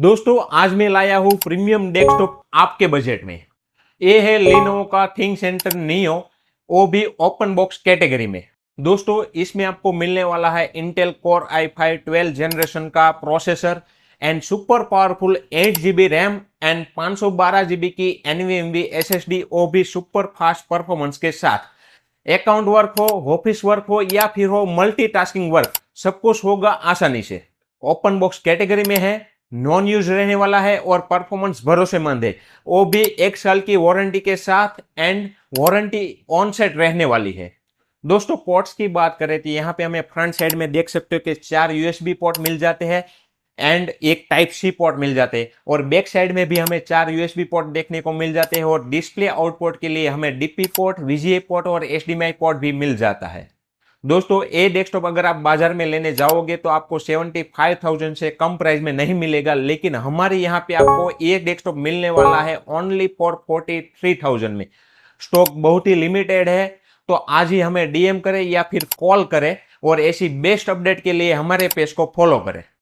दोस्तों आज मैं लाया हूं प्रीमियम डेस्कटॉप आपके बजट में। ये है Lenovo का थिंक सेंटर नियो, वो भी ओपन बॉक्स कैटेगरी में। दोस्तों इसमें आपको मिलने वाला है इंटेल कोर i5 12 जनरेशन का processor and super powerful 8 GB RAM and 512 GB की NVMe SSD, वो भी सुपर फास्ट परफॉर्मेंस के साथ। अकाउंट वर्क हो, ऑफिस वर्क हो या फिर हो मल्टीटास्किंग वर्क, सब कुछ होगा आसानी से। ओपन बॉक्स कैटेगरी में है, नॉन यूज रहने वाला है और परफॉर्मेंस भरोसेमंद है, वो भी 1 साल की वारंटी के साथ एंड वारंटी ऑन सेट रहने वाली है। दोस्तों पोर्ट्स की बात करें तो यहाँ पे हमें फ्रंट साइड में देख सकते हो कि 4 USB पोर्ट मिल जाते हैं एंड एक टाइप सी पोर्ट मिल जाते हैं, और बैक साइड में भी हमें 4 USB पोर्ट देखने को मिल जाते हैं, और डिस्प्ले आउटपुट के लिए हमें DP पोर्ट, VGA पोर्ट और HDMI पोर्ट भी मिल जाता है। दोस्तों ये डेस्कटॉप अगर आप बाजार में लेने जाओगे तो आपको 75,000 से कम प्राइस में नहीं मिलेगा, लेकिन हमारे यहाँ पे आपको ये डेस्कटॉप मिलने वाला है ओनली फॉर 43,000 में। स्टॉक बहुत ही लिमिटेड है, तो आज ही हमें DM करें या फिर कॉल करें, और ऐसी बेस्ट अपडेट के लिए हमारे पेज को फॉलो करें।